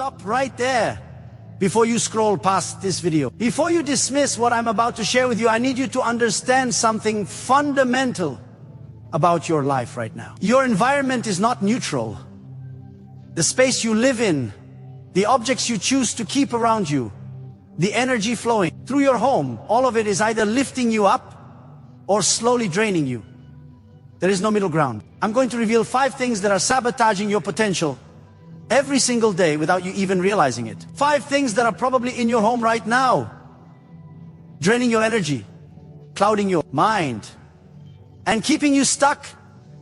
Stop right there before you scroll past this video. Before you dismiss what I'm about to share with you, I need you to understand something fundamental about your life right now. Your environment is not neutral. The space you live in, the objects you choose to keep around you, the energy flowing through your home, all of it is either lifting you up or slowly draining you. There is no middle ground. I'm going to reveal 5 things that are sabotaging your potential every single day without you even realizing it. 5 things that are probably in your home right now, draining your energy, clouding your mind, and keeping you stuck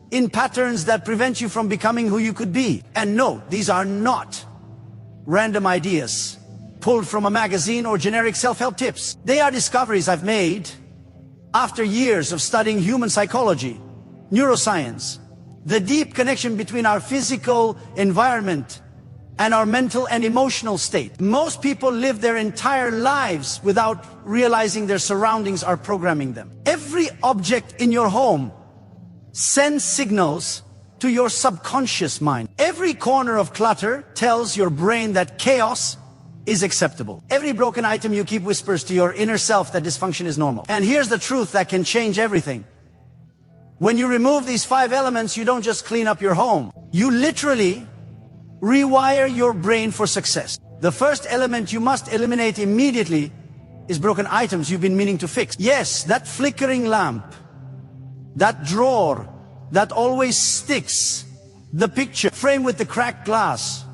in patterns that prevent you from becoming who you could be. And no, these are not random ideas pulled from a magazine or generic self-help tips. They are discoveries I've made after years of studying human psychology, neuroscience, the deep connection between our physical environment and our mental and emotional state. Most people live their entire lives without realizing their surroundings are programming them. Every object in your home sends signals to your subconscious mind. Every corner of clutter tells your brain that chaos is acceptable. Every broken item you keep whispers to your inner self that dysfunction is normal. And here's the truth that can change everything. When you remove these 5 elements, you don't just clean up your home. You literally rewire your brain for success. The first element you must eliminate immediately is broken items you've been meaning to fix. Yes, that flickering lamp, that drawer that always sticks, the picture frame with the cracked glass,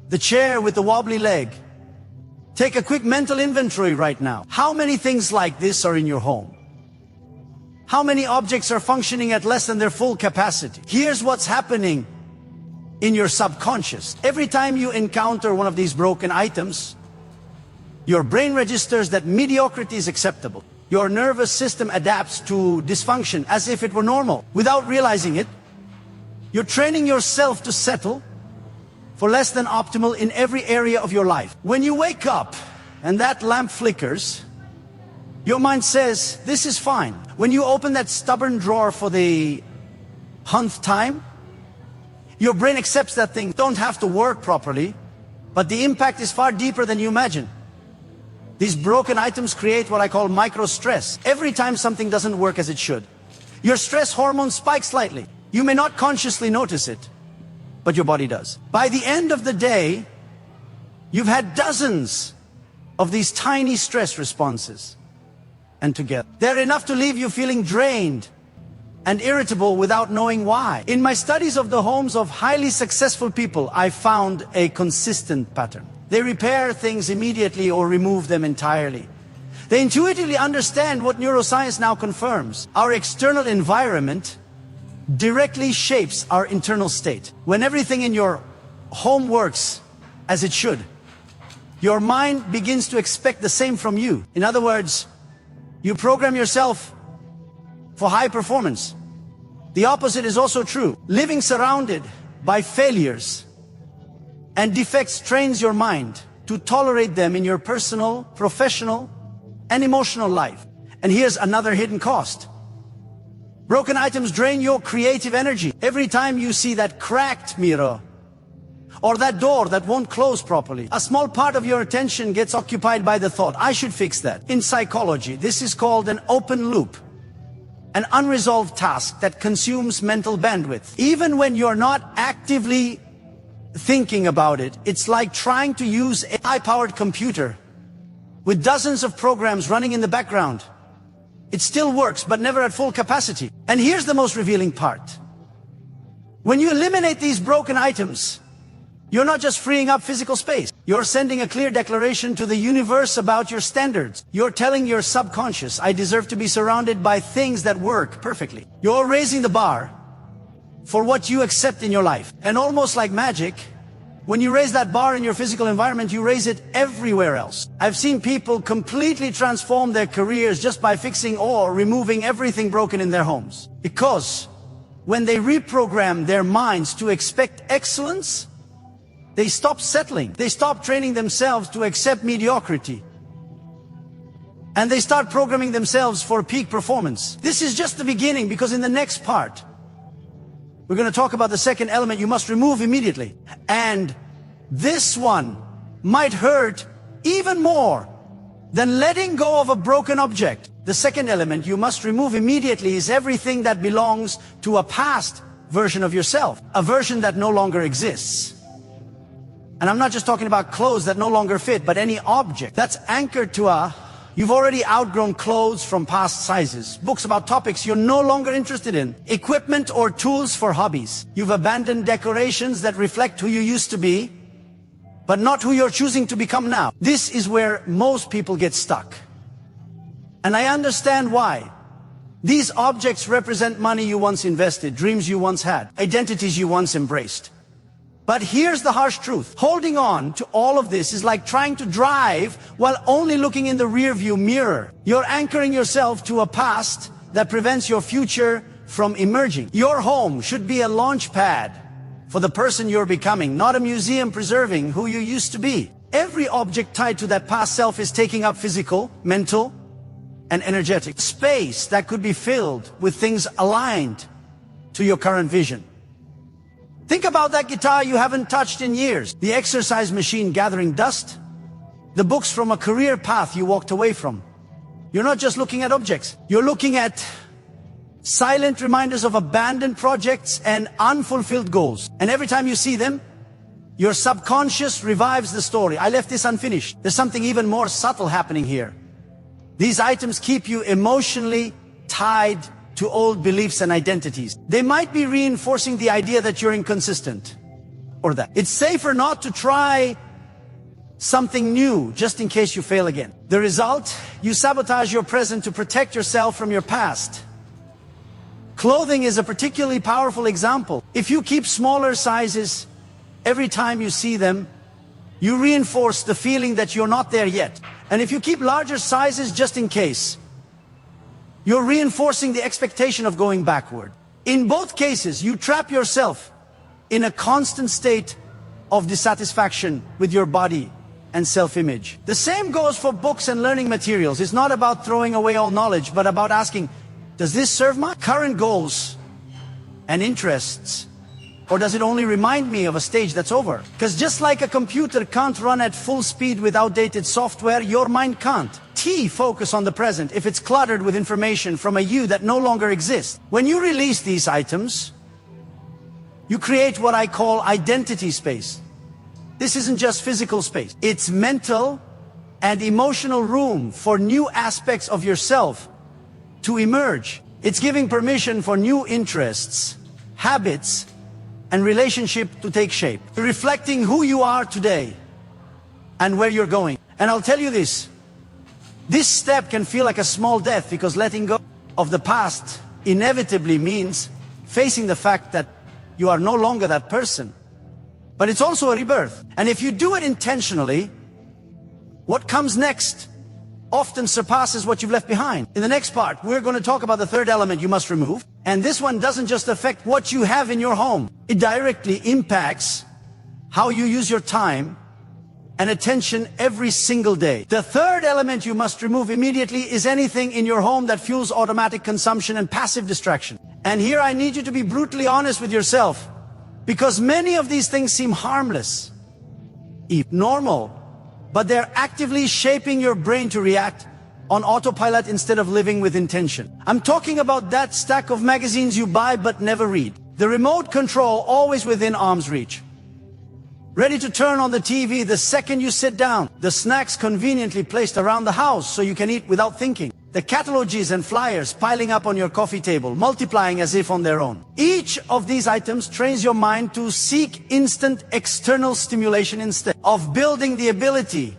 the chair with the wobbly leg. Take a quick mental inventory right now. How many things like this are in your home? How many objects are functioning at less than their full capacity? Here's what's happening in your subconscious. Every time you encounter one of these broken items, your brain registers that mediocrity is acceptable. Your nervous system adapts to dysfunction as if it were normal. Without realizing it, you're training yourself to settle for less than optimal in every area of your life. When you wake up and that lamp flickers, your mind says, this is fine. When you open that stubborn drawer for the 100th time, your brain accepts that things don't have to work properly, but the impact is far deeper than you imagine. These broken items create what I call micro-stress. Every time something doesn't work as it should, your stress hormone spikes slightly. You may not consciously notice it, but your body does. By the end of the day, you've had dozens of these tiny stress responses. And together, they're enough to leave you feeling drained and irritable without knowing why. In my studies of the homes of highly successful people, I found a consistent pattern. They repair things immediately or remove them entirely. They intuitively understand what neuroscience now confirms. Our external environment directly shapes our internal state. When everything in your home works as it should, your mind begins to expect the same from you. In other words, you program yourself for high performance. The opposite is also true. Living surrounded by failures and defects trains your mind to tolerate them in your personal, professional, and emotional life. And here's another hidden cost. Broken items drain your creative energy. Every time you see that cracked mirror or that door that won't close properly, a small part of your attention gets occupied by the thought, I should fix that. In psychology, this is called an open loop, an unresolved task that consumes mental bandwidth. Even when you're not actively thinking about it, it's like trying to use a high-powered computer with dozens of programs running in the background. It still works, but never at full capacity. And here's the most revealing part. When you eliminate these broken items, you're not just freeing up physical space. You're sending a clear declaration to the universe about your standards. You're telling your subconscious, I deserve to be surrounded by things that work perfectly. You're raising the bar for what you accept in your life. And almost like magic, when you raise that bar in your physical environment, you raise it everywhere else. I've seen people completely transform their careers just by fixing or removing everything broken in their homes. Because when they reprogram their minds to expect excellence, they stop settling. They stop training themselves to accept mediocrity. And they start programming themselves for peak performance. This is just the beginning, because in the next part, we're going to talk about the second element you must remove immediately. And This one might hurt even more than letting go of a broken object. The second element you must remove immediately is everything that belongs to a past version of yourself, a version that no longer exists. And I'm not just talking about clothes that no longer fit, but any object that's anchored to you've already outgrown clothes from past sizes, books about topics you're no longer interested in, equipment or tools for hobbies. You've abandoned decorations that reflect who you used to be, but not who you're choosing to become now. This is where most people get stuck. And I understand why. These objects represent money you once invested, dreams you once had, identities you once embraced. But here's the harsh truth. Holding on to all of this is like trying to drive while only looking in the rearview mirror. You're anchoring yourself to a past that prevents your future from emerging. Your home should be a launch pad for the person you're becoming, not a museum preserving who you used to be. Every object tied to that past self is taking up physical, mental, and energetic space that could be filled with things aligned to your current vision. Think about that guitar you haven't touched in years, the exercise machine gathering dust, the books from a career path you walked away from. You're not just looking at objects, you're looking at silent reminders of abandoned projects and unfulfilled goals. And every time you see them, your subconscious revives the story. I left this unfinished. There's something even more subtle happening here. These items keep you emotionally tied to old beliefs and identities. They might be reinforcing the idea that you're inconsistent, or that it's safer not to try something new just in case you fail again. The result, you sabotage your present to protect yourself from your past. Clothing is a particularly powerful example. If you keep smaller sizes every time you see them, you reinforce the feeling that you're not there yet. And if you keep larger sizes just in case, you're reinforcing the expectation of going backward. In both cases, you trap yourself in a constant state of dissatisfaction with your body and self-image. The same goes for books and learning materials. It's not about throwing away all knowledge, but about asking, does this serve my current goals and interests? Or does it only remind me of a stage that's over? Because just like a computer can't run at full speed with outdated software, your mind can't. Focus on the present if it's cluttered with information from a you that no longer exists. When you release these items, you create what I call identity space. This isn't just physical space. It's mental and emotional room for new aspects of yourself to emerge. It's giving permission for new interests, habits, and relationship to take shape, reflecting who you are today and where you're going. And I'll tell you this step can feel like a small death, because letting go of the past inevitably means facing the fact that you are no longer that person. But it's also a rebirth. And if you do it intentionally, what comes next often surpasses what you've left behind. In the next part, we're going to talk about the third element you must remove. And this one doesn't just affect what you have in your home. It directly impacts how you use your time and attention every single day. The third element you must remove immediately is anything in your home that fuels automatic consumption and passive distraction. And here I need you to be brutally honest with yourself, because many of these things seem harmless, normal, but they're actively shaping your brain to react on autopilot instead of living with intention. I'm talking about that stack of magazines you buy but never read. The remote control always within arm's reach, ready to turn on the TV the second you sit down. The snacks conveniently placed around the house so you can eat without thinking. The catalogs and flyers piling up on your coffee table, multiplying as if on their own. Each of these items trains your mind to seek instant external stimulation instead of building the ability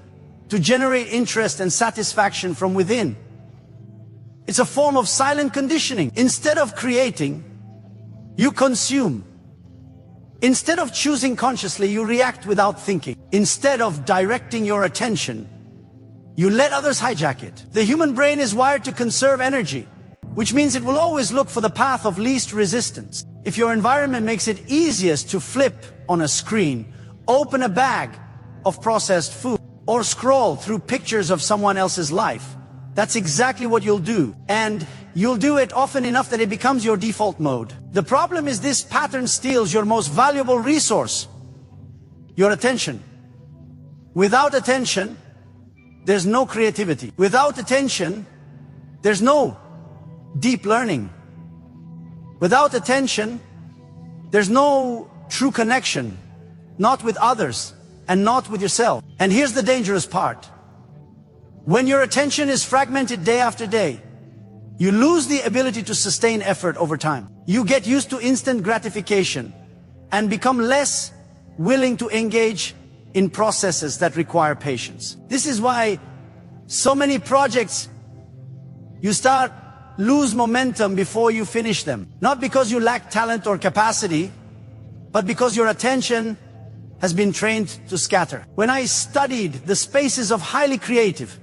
to generate interest and satisfaction from within. It's a form of silent conditioning. Instead of creating, you consume. Instead of choosing consciously, you react without thinking. Instead of directing your attention, you let others hijack it. The human brain is wired to conserve energy, which means it will always look for the path of least resistance. If your environment makes it easiest to flip on a screen, open a bag of processed food, or scroll through pictures of someone else's life, that's exactly what you'll do. And you'll do it often enough that it becomes your default mode. The problem is this pattern steals your most valuable resource, Your attention. Without attention, there's no creativity. Without attention, there's no deep learning. Without attention, there's no true connection, not with others and not with yourself. And here's the dangerous part. When your attention is fragmented day after day, you lose the ability to sustain effort over time. You get used to instant gratification and become less willing to engage in processes that require patience. This is why so many projects you start lose momentum before you finish them. Not because you lack talent or capacity, but because your attention has been trained to scatter. When I studied the spaces of highly creative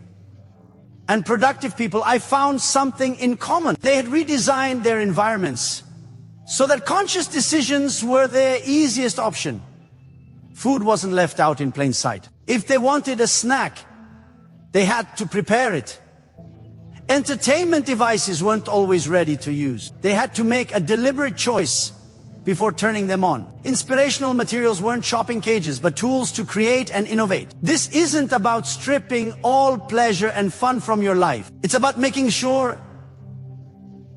and productive people, I found something in common. They had redesigned their environments so that conscious decisions were their easiest option. Food wasn't left out in plain sight. If they wanted a snack, they had to prepare it. Entertainment devices weren't always ready to use. They had to make a deliberate choice before turning them on. Inspirational materials weren't shopping cages, but tools to create and innovate. This isn't about stripping all pleasure and fun from your life. It's about making sure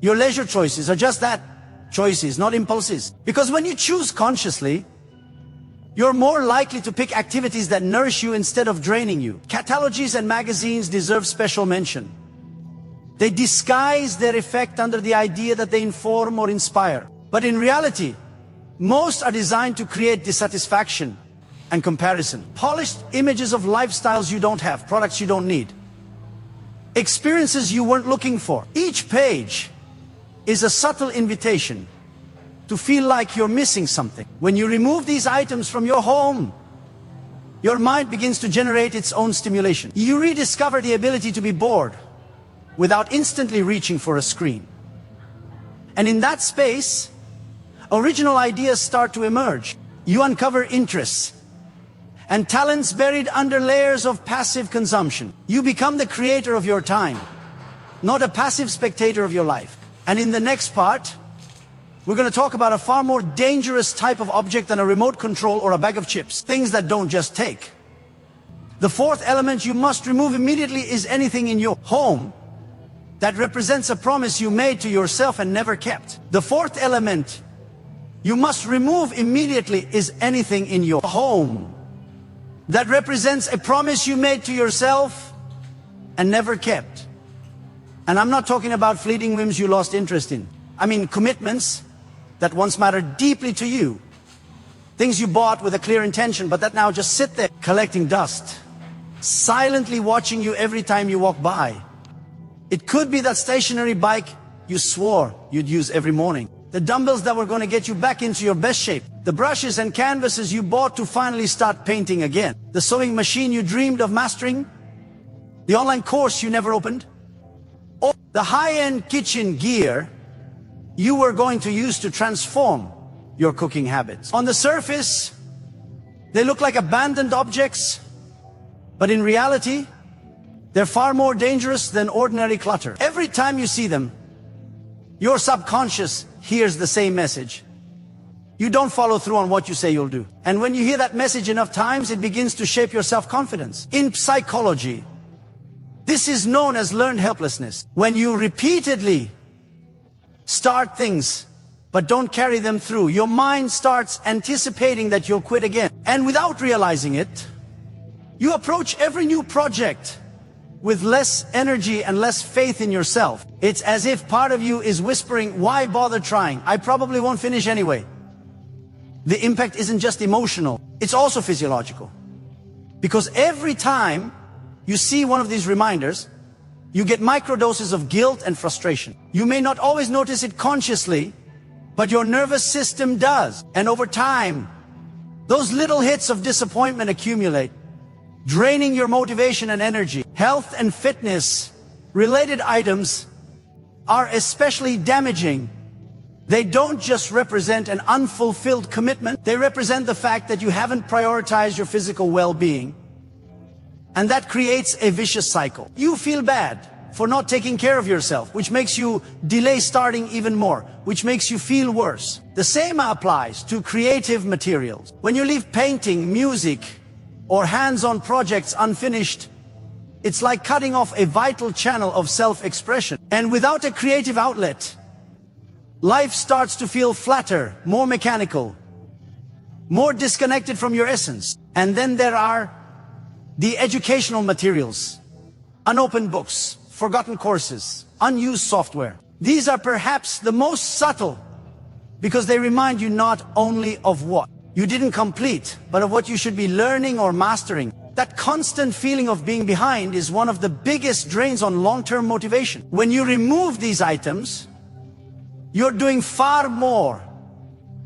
your leisure choices are just that, choices, not impulses. Because when you choose consciously, you're more likely to pick activities that nourish you instead of draining you. Catalogs and magazines deserve special mention. They disguise their effect under the idea that they inform or inspire. But in reality, most are designed to create dissatisfaction and comparison. Polished images of lifestyles you don't have, products you don't need, experiences you weren't looking for. Each page is a subtle invitation to feel like you're missing something. When you remove these items from your home, your mind begins to generate its own stimulation. You rediscover the ability to be bored without instantly reaching for a screen. And in that space, original ideas start to emerge. You uncover interests and talents buried under layers of passive consumption. You become the creator of your time, not a passive spectator of your life. And in the next part, we're going to talk about a far more dangerous type of object than a remote control or a bag of chips. Things that don't just take. The fourth element you must remove immediately is anything in your home that represents a promise you made to yourself and never kept. The fourth element you must remove immediately is anything in your home that represents a promise you made to yourself and never kept. And I'm not talking about fleeting whims you lost interest in. I mean commitments that once mattered deeply to you. Things you bought with a clear intention, but that now just sit there collecting dust, silently watching you every time you walk by. It could be that stationary bike you swore you'd use every morning. The dumbbells that were going to get you back into your best shape. The brushes and canvases you bought to finally start painting again. The sewing machine you dreamed of mastering. The online course you never opened. Or the high-end kitchen gear you were going to use to transform your cooking habits. On the surface, they look like abandoned objects, but in reality, they're far more dangerous than ordinary clutter. Every time you see them, your subconscious hears the same message. You don't follow through on what you say you'll do. And when you hear that message enough times, it begins to shape your self-confidence. In psychology, this is known as learned helplessness. When you repeatedly start things, but don't carry them through, your mind starts anticipating that you'll quit again. And without realizing it, you approach every new project with less energy and less faith in yourself. It's as if part of you is whispering, why bother trying? I probably won't finish anyway. The impact isn't just emotional, it's also physiological. Because every time you see one of these reminders, you get microdoses of guilt and frustration. You may not always notice it consciously, but your nervous system does. And over time, those little hits of disappointment accumulate, draining your motivation and energy. Health and fitness related items are especially damaging. They don't just represent an unfulfilled commitment, they represent the fact that you haven't prioritized your physical well-being. And that creates a vicious cycle. You feel bad for not taking care of yourself, which makes you delay starting even more, which makes you feel worse. The same applies to creative materials. When you leave painting, music, or hands-on projects unfinished, it's like cutting off a vital channel of self-expression. And without a creative outlet, life starts to feel flatter, more mechanical, more disconnected from your essence. And then there are the educational materials, unopened books, forgotten courses, unused software. These are perhaps the most subtle because they remind you not only of what you didn't complete, but of what you should be learning or mastering. That constant feeling of being behind is one of the biggest drains on long-term motivation. When you remove these items, you're doing far more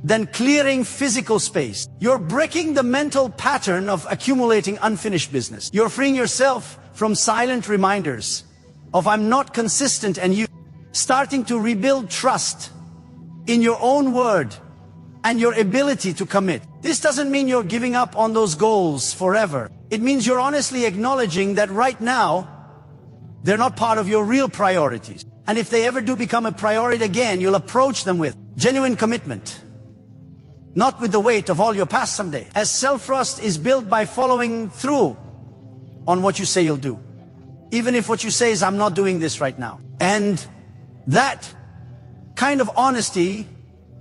than clearing physical space. You're breaking the mental pattern of accumulating unfinished business. You're freeing yourself from silent reminders of I'm not consistent, and you starting to rebuild trust in your own word and your ability to commit. This doesn't mean you're giving up on those goals forever. It means you're honestly acknowledging that right now, they're not part of your real priorities. And if they ever do become a priority again, you'll approach them with genuine commitment, not with the weight of all your past someday. As self-trust is built by following through on what you say you'll do, even if what you say is I'm not doing this right now. And that kind of honesty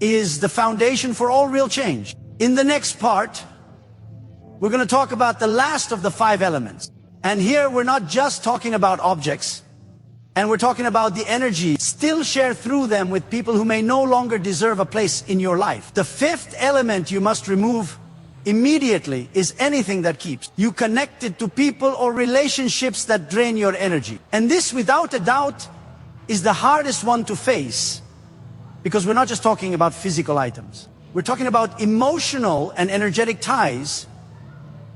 is the foundation for all real change. In the next part, we're going to talk about the last of the 5 elements. And here we're not just talking about objects, and we're talking about the energy still shared through them with people who may no longer deserve a place in your life. The 5th element you must remove immediately is anything that keeps you connected to people or relationships that drain your energy. And this, without a doubt, is the hardest one to face, because we're not just talking about physical items. We're talking about emotional and energetic ties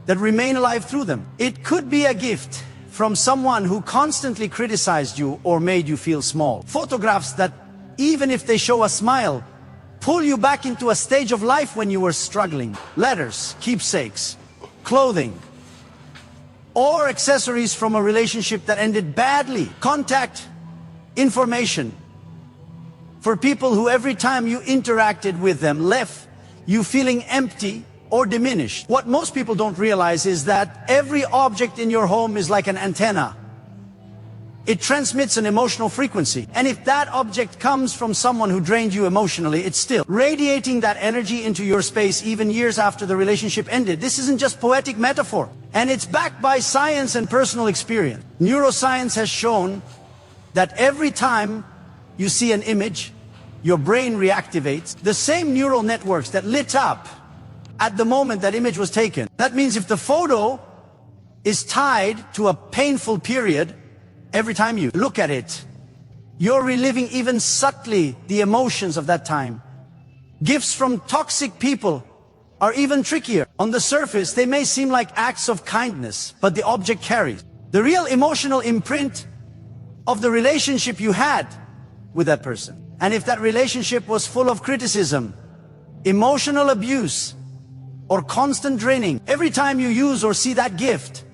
that remain alive through them. It could be a gift from someone who constantly criticized you or made you feel small. Photographs that, even if they show a smile, pull you back into a stage of life when you were struggling. Letters, keepsakes, clothing, or accessories from a relationship that ended badly. Contact information for people who every time you interacted with them left you feeling empty or diminished. What most people don't realize is that every object in your home is like an antenna. It transmits an emotional frequency. And if that object comes from someone who drained you emotionally, it's still radiating that energy into your space even years after the relationship ended. This isn't just poetic metaphor. And it's backed by science and personal experience. Neuroscience has shown that every time you see an image, your brain reactivates the same neural networks that lit up at the moment that image was taken. That means if the photo is tied to a painful period, every time you look at it, you're reliving even subtly the emotions of that time. Gifts from toxic people are even trickier. On the surface, they may seem like acts of kindness, but the object carries the real emotional imprint of the relationship you had with that person. And if that relationship was full of criticism, emotional abuse, or constant draining, every time you use or see that gift,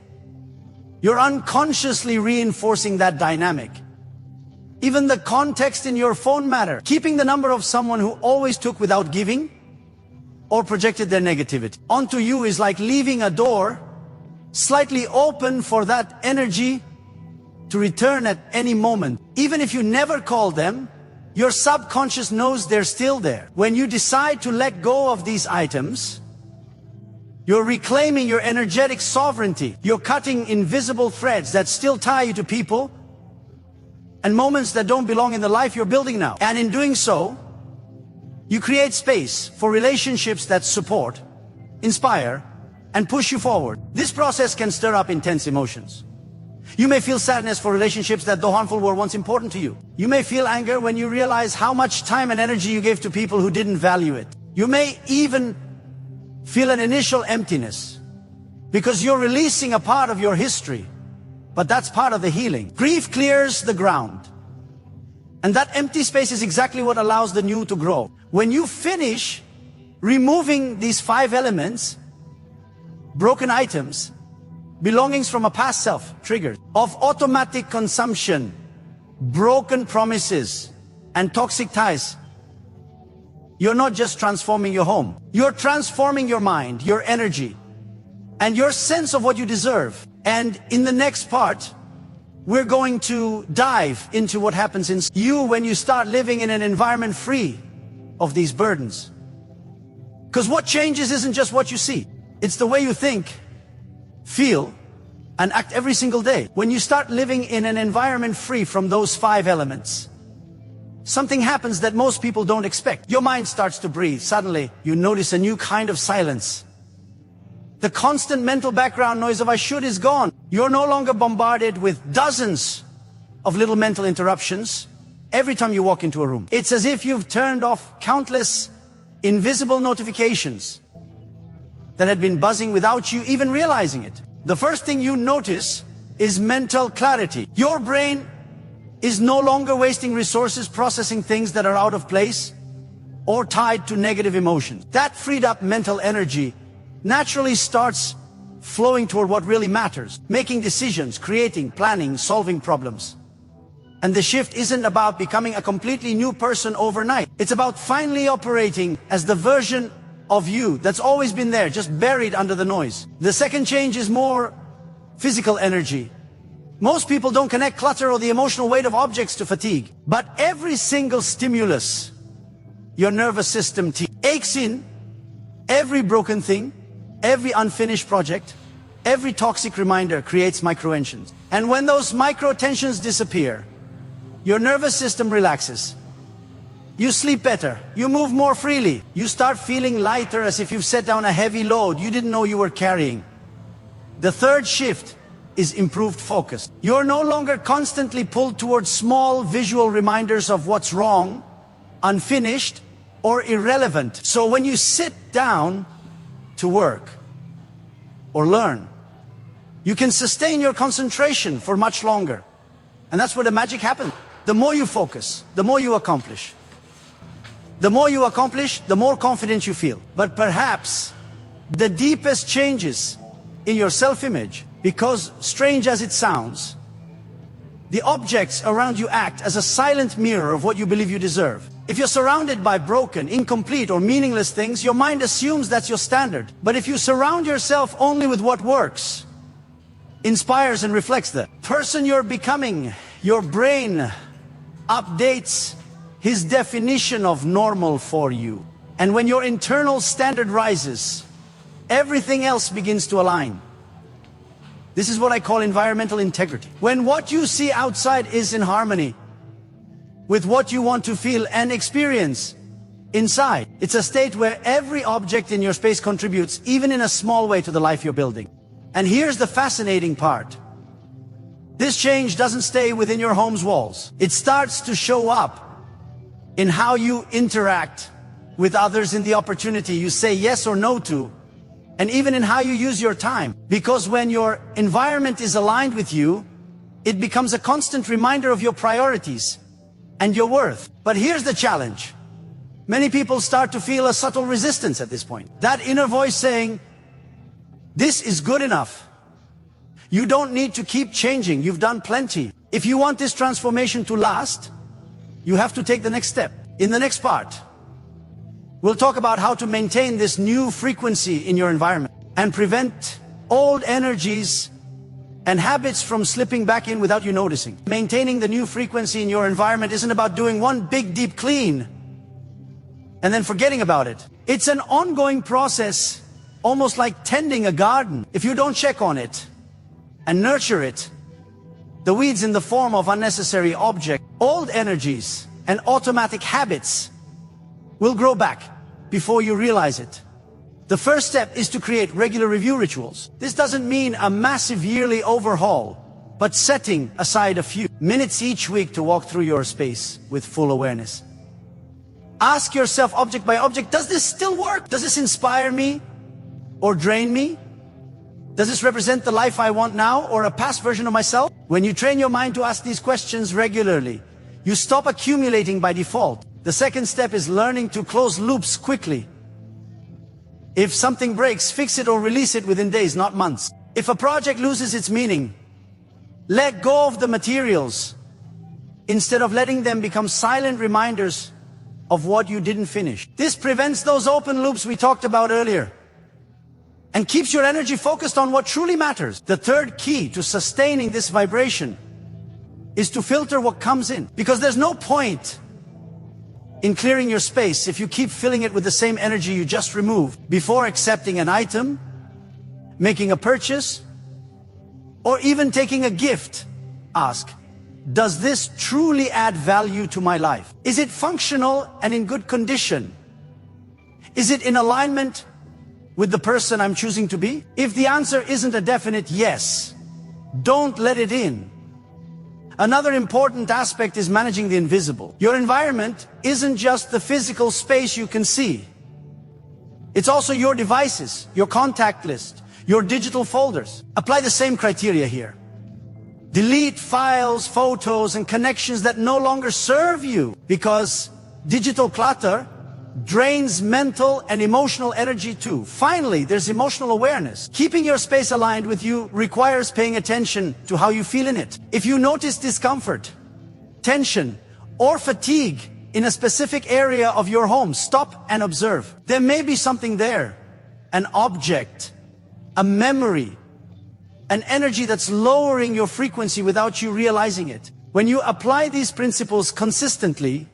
you're unconsciously reinforcing that dynamic. Even the context in your phone matter. Keeping the number of someone who always took without giving or projected their negativity onto you is like leaving a door slightly open for that energy to return at any moment. Even if you never call them, your subconscious knows they're still there. When you decide to let go of these items, you're reclaiming your energetic sovereignty. You're cutting invisible threads that still tie you to people and moments that don't belong in the life you're building now. And in doing so, you create space for relationships that support, inspire, and push you forward. This process can stir up intense emotions. You may feel sadness for relationships that, though harmful, were once important to you. You may feel anger when you realize how much time and energy you gave to people who didn't value it. You may even feel an initial emptiness because you're releasing a part of your history, but that's part of the healing. Grief clears the ground, and that empty space is exactly what allows the new to grow. When you finish removing these 5 elements, broken items, belongings from a past self, triggers of automatic consumption, broken promises, and toxic ties, you're not just transforming your home. You're transforming your mind, your energy, and your sense of what you deserve. And in the next part, we're going to dive into what happens in you when you start living in an environment free of these burdens. Because what changes isn't just what you see. It's the way you think, feel, and act every single day. When you start living in an environment free from those 5 elements, something happens that most people don't expect. Your mind starts to breathe. Suddenly, you notice a new kind of silence. The constant mental background noise of I should is gone. You're no longer bombarded with dozens of little mental interruptions every time you walk into a room. It's as if you've turned off countless invisible notifications that had been buzzing without you even realizing it. The first thing you notice is mental clarity. Your brain is no longer wasting resources processing things that are out of place or tied to negative emotions. That freed up mental energy naturally starts flowing toward what really matters, making decisions, creating, planning, solving problems. And the shift isn't about becoming a completely new person overnight. It's about finally operating as the version of you that's always been there, just buried under the noise. The second change is more physical energy. Most people don't connect clutter or the emotional weight of objects to fatigue. But every single stimulus your nervous system aches in, every broken thing, every unfinished project, every toxic reminder creates micro-tensions. And when those micro-tensions disappear, your nervous system relaxes. You sleep better, you move more freely, you start feeling lighter as if you've set down a heavy load you didn't know you were carrying. The third shift is improved focus. You're no longer constantly pulled towards small visual reminders of what's wrong, unfinished, or irrelevant. So when you sit down to work or learn, you can sustain your concentration for much longer. And that's where the magic happens. The more you focus, the more you accomplish. The more you accomplish, the more confident you feel. But perhaps the deepest changes in your self-image, because strange as it sounds, the objects around you act as a silent mirror of what you believe you deserve. If you're surrounded by broken, incomplete, or meaningless things, your mind assumes that's your standard. But if you surround yourself only with what works, inspires and reflects the person you're becoming, your brain updates his definition of normal for you. And when your internal standard rises, everything else begins to align. This is what I call environmental integrity. When what you see outside is in harmony with what you want to feel and experience inside, it's a state where every object in your space contributes, even in a small way, to the life you're building. And here's the fascinating part. This change doesn't stay within your home's walls. It starts to show up in how you interact with others, in the opportunity you say yes or no to, and even in how you use your time. Because when your environment is aligned with you, it becomes a constant reminder of your priorities and your worth. But here's the challenge. Many people start to feel a subtle resistance at this point. That inner voice saying, this is good enough. You don't need to keep changing. You've done plenty. If you want this transformation to last, you have to take the next step. In the next part, we'll talk about how to maintain this new frequency in your environment and prevent old energies and habits from slipping back in without you noticing. Maintaining the new frequency in your environment isn't about doing one big deep clean and then forgetting about it. It's an ongoing process, almost like tending a garden. If you don't check on it and nurture it, the weeds in the form of unnecessary objects, old energies, and automatic habits will grow back before you realize it. The first step is to create regular review rituals. This doesn't mean a massive yearly overhaul, but setting aside a few minutes each week to walk through your space with full awareness. Ask yourself, object by object, does this still work? Does this inspire me or drain me? Does this represent the life I want now or a past version of myself? When you train your mind to ask these questions regularly, you stop accumulating by default. The second step is learning to close loops quickly. If something breaks, fix it or release it within days, not months. If a project loses its meaning, let go of the materials instead of letting them become silent reminders of what you didn't finish. This prevents those open loops we talked about earlier and keeps your energy focused on what truly matters. The third key to sustaining this vibration is to filter what comes in, because there's no point in clearing your space if you keep filling it with the same energy you just removed. Before accepting an item, making a purchase, or even taking a gift, ask, does this truly add value to my life? Is it functional and in good condition? Is it in alignment with the person I'm choosing to be? If the answer isn't a definite yes, don't let it in. Another important aspect is managing the invisible. Your environment isn't just the physical space you can see. It's also your devices, your contact list, your digital folders. Apply the same criteria here. Delete files, photos, and connections that no longer serve you, because digital clutter drains mental and emotional energy too. Finally, there's emotional awareness. Keeping your space aligned with you requires paying attention to how you feel in it. If you notice discomfort, tension, or fatigue in a specific area of your home, stop and observe. There may be something there, an object, a memory, an energy that's lowering your frequency without you realizing it. When you apply these principles consistently,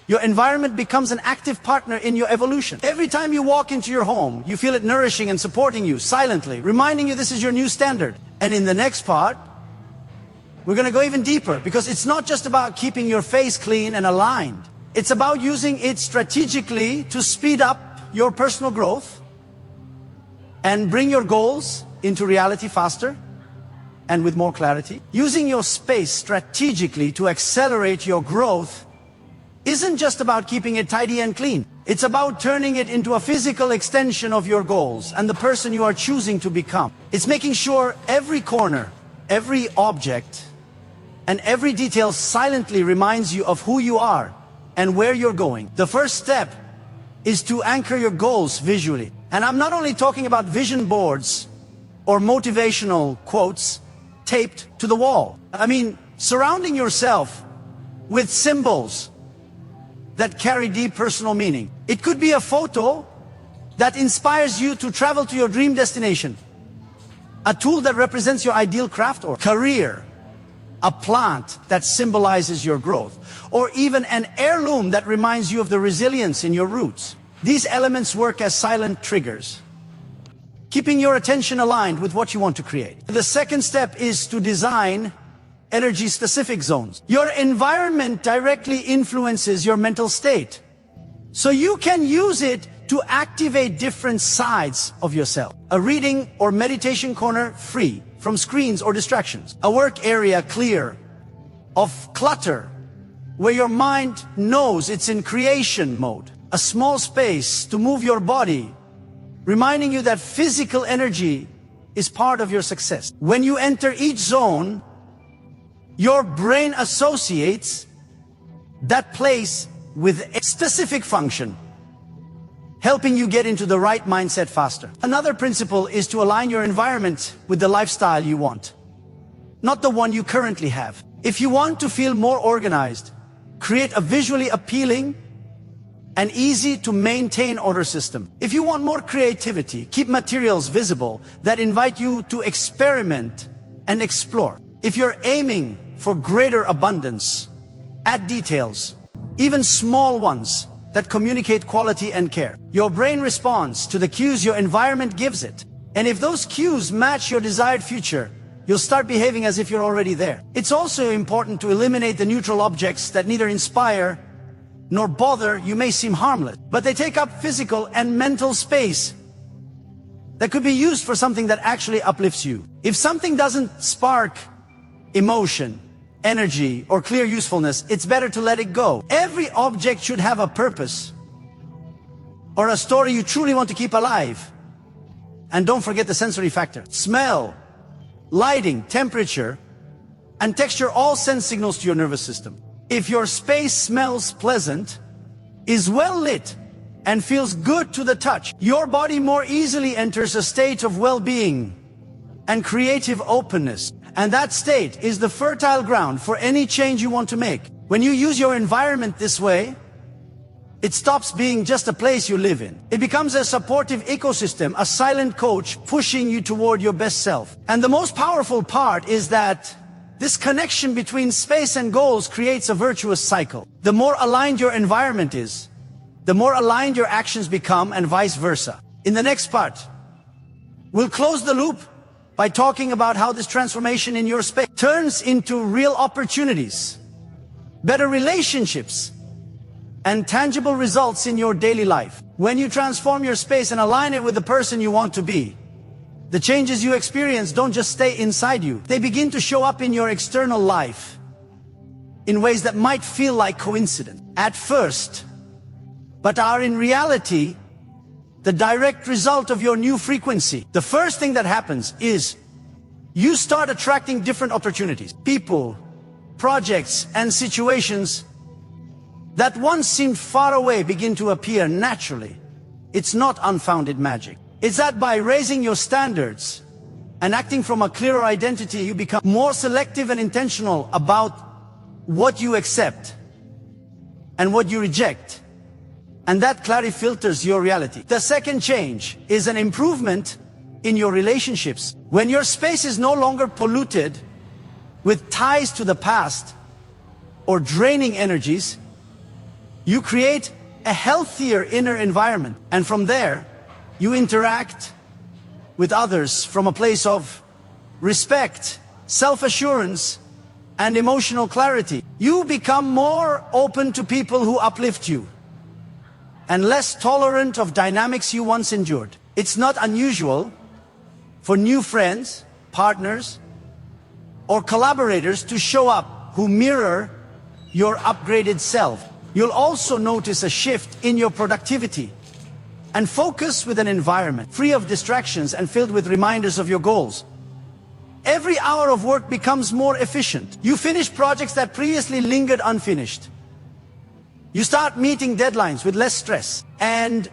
your environment becomes an active partner in your evolution. Every time you walk into your home, you feel it nourishing and supporting you silently, reminding you this is your new standard. And in the next part, we're going to go even deeper, because it's not just about keeping your face clean and aligned. It's about using it strategically to speed up your personal growth and bring your goals into reality faster and with more clarity. Using your space strategically to accelerate your growth isn't just about keeping it tidy and clean. It's about turning it into a physical extension of your goals and the person you are choosing to become. It's making sure every corner, every object, and every detail silently reminds you of who you are and where you're going. The first step is to anchor your goals visually. And I'm not only talking about vision boards or motivational quotes taped to the wall. I mean, surrounding yourself with symbols that carry deep personal meaning. It could be a photo that inspires you to travel to your dream destination, a tool that represents your ideal craft or career, a plant that symbolizes your growth, or even an heirloom that reminds you of the resilience in your roots. These elements work as silent triggers, keeping your attention aligned with what you want to create. The second step is to design energy-specific zones. Your environment directly influences your mental state, so you can use it to activate different sides of yourself. A reading or meditation corner free from screens or distractions. A work area clear of clutter, where your mind knows it's in creation mode. A small space to move your body, reminding you that physical energy is part of your success. When you enter each zone, your brain associates that place with a specific function, helping you get into the right mindset faster. Another principle is to align your environment with the lifestyle you want, not the one you currently have. If you want to feel more organized, create a visually appealing and easy to maintain order system. If you want more creativity, keep materials visible that invite you to experiment and explore. If you're aiming for greater abundance, add details, even small ones, that communicate quality and care. Your brain responds to the cues your environment gives it. And if those cues match your desired future, you'll start behaving as if you're already there. It's also important to eliminate the neutral objects that neither inspire nor bother. You may seem harmless, but they take up physical and mental space that could be used for something that actually uplifts you. If something doesn't spark emotion, energy, or clear usefulness, it's better to let it go. Every object should have a purpose or a story you truly want to keep alive. And don't forget the sensory factor. Smell, lighting, temperature, and texture all send signals to your nervous system. If your space smells pleasant, is well lit, and feels good to the touch, your body more easily enters a state of well-being and creative openness. And that state is the fertile ground for any change you want to make. When you use your environment this way, it stops being just a place you live in. It becomes a supportive ecosystem, a silent coach pushing you toward your best self. And the most powerful part is that this connection between space and goals creates a virtuous cycle. The more aligned your environment is, the more aligned your actions become, and vice versa. In the next part, we'll close the loop by talking about how this transformation in your space turns into real opportunities, better relationships, and tangible results in your daily life. When you transform your space and align it with the person you want to be, the changes you experience don't just stay inside you. They begin to show up in your external life in ways that might feel like coincidence at first, but are in reality the direct result of your new frequency. The first thing that happens is you start attracting different opportunities, people, projects, and situations that once seemed far away begin to appear naturally. It's not unfounded magic. It's that by raising your standards and acting from a clearer identity, you become more selective and intentional about what you accept and what you reject. And that clarity filters your reality. The second change is an improvement in your relationships. When your space is no longer polluted with ties to the past or draining energies, you create a healthier inner environment. And from there, you interact with others from a place of respect, self-assurance, and emotional clarity. You become more open to people who uplift you and less tolerant of dynamics you once endured. It's not unusual for new friends, partners, or collaborators to show up who mirror your upgraded self. You'll also notice a shift in your productivity and focus with an environment free of distractions and filled with reminders of your goals. Every hour of work becomes more efficient. You finish projects that previously lingered unfinished. You start meeting deadlines with less stress. And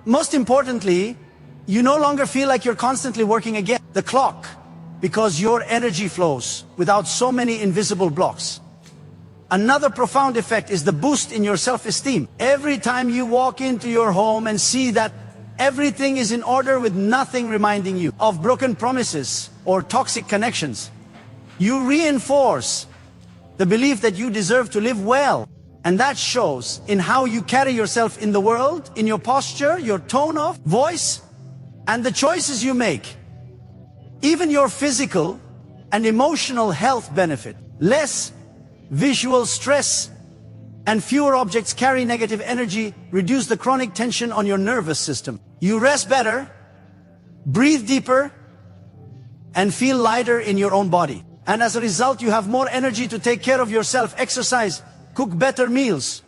most importantly, you no longer feel like you're constantly working against the clock because your energy flows without so many invisible blocks. Another profound effect is the boost in your self-esteem. Every time you walk into your home and see that everything is in order with nothing reminding you of broken promises or toxic connections, you reinforce the belief that you deserve to live well. And that shows in how you carry yourself in the world, in your posture, your tone of voice, and the choices you make. Even your physical and emotional health benefit. Less visual stress and fewer objects carry negative energy, reduce the chronic tension on your nervous system. You rest better, breathe deeper, and feel lighter in your own body. And as a result, you have more energy to take care of yourself, exercise, cook better meals,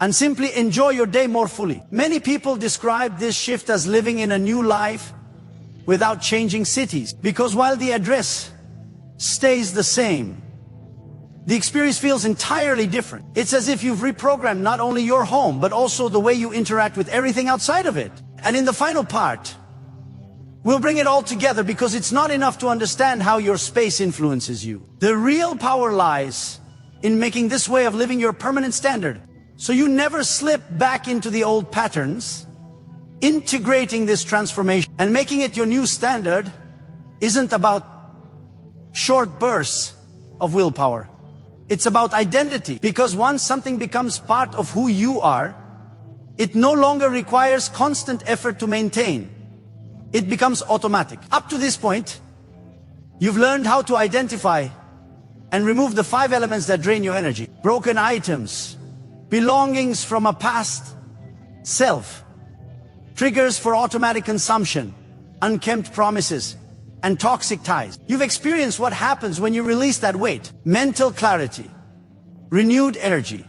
and simply enjoy your day more fully. Many people describe this shift as living in a new life without changing cities, because while the address stays the same, the experience feels entirely different. It's as if you've reprogrammed not only your home, but also the way you interact with everything outside of it. And in the final part, we'll bring it all together, because it's not enough to understand how your space influences you. The real power lies in making this way of living your permanent standard, so you never slip back into the old patterns. Integrating this transformation and making it your new standard isn't about short bursts of willpower. It's about identity, because once something becomes part of who you are, it no longer requires constant effort to maintain. It becomes automatic. Up to this point, you've learned how to identify and remove the 5 elements that drain your energy. Broken items, belongings from a past self, triggers for automatic consumption, unkempt promises, and toxic ties. You've experienced what happens when you release that weight. Mental clarity, renewed energy,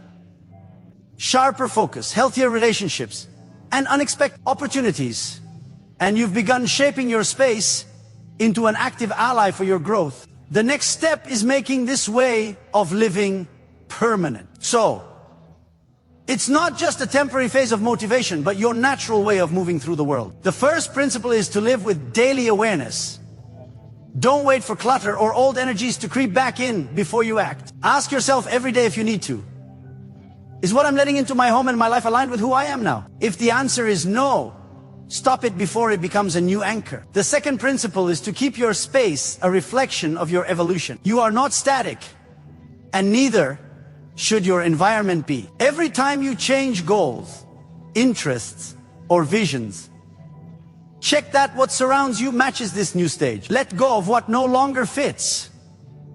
sharper focus, healthier relationships, and unexpected opportunities. And you've begun shaping your space into an active ally for your growth. The next step is making this way of living permanent. So, it's not just a temporary phase of motivation, but your natural way of moving through the world. The first principle is to live with daily awareness. Don't wait for clutter or old energies to creep back in before you act. Ask yourself every day if you need to, is what I'm letting into my home and my life aligned with who I am now? If the answer is no, stop it before it becomes a new anchor. The second principle is to keep your space a reflection of your evolution. You are not static, and neither should your environment be. Every time you change goals, interests, or visions, check that what surrounds you matches this new stage. Let go of what no longer fits,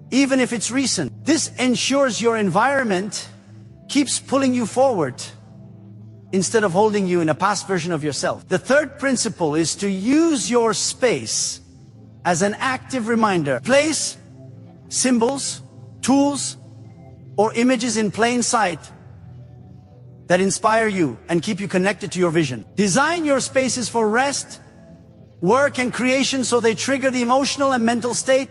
even if it's recent. This ensures your environment keeps pulling you forward instead of holding you in a past version of yourself. The third principle is to use your space as an active reminder. Place symbols, tools, or images in plain sight that inspire you and keep you connected to your vision. Design your spaces for rest, work, and creation so they trigger the emotional and mental state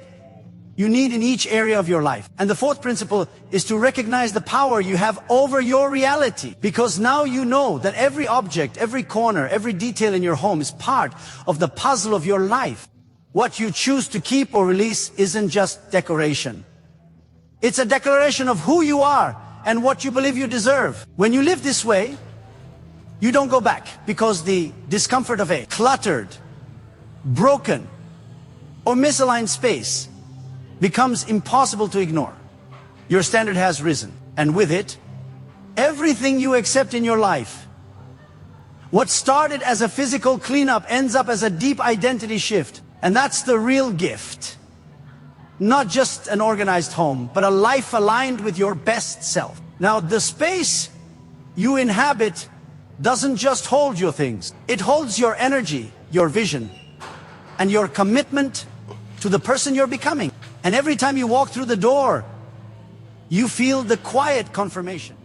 you need in each area of your life. And the fourth principle is to recognize the power you have over your reality, because now you know that every object, every corner, every detail in your home is part of the puzzle of your life. What you choose to keep or release isn't just decoration. It's a declaration of who you are and what you believe you deserve. When you live this way, you don't go back, because the discomfort of a cluttered, broken, or misaligned space becomes impossible to ignore. Your standard has risen, and with it, everything you accept in your life. What started as a physical cleanup ends up as a deep identity shift, and that's the real gift. Not just an organized home, but a life aligned with your best self. Now, the space you inhabit doesn't just hold your things. It holds your energy, your vision, and your commitment to the person you're becoming. And every time you walk through the door, you feel the quiet confirmation.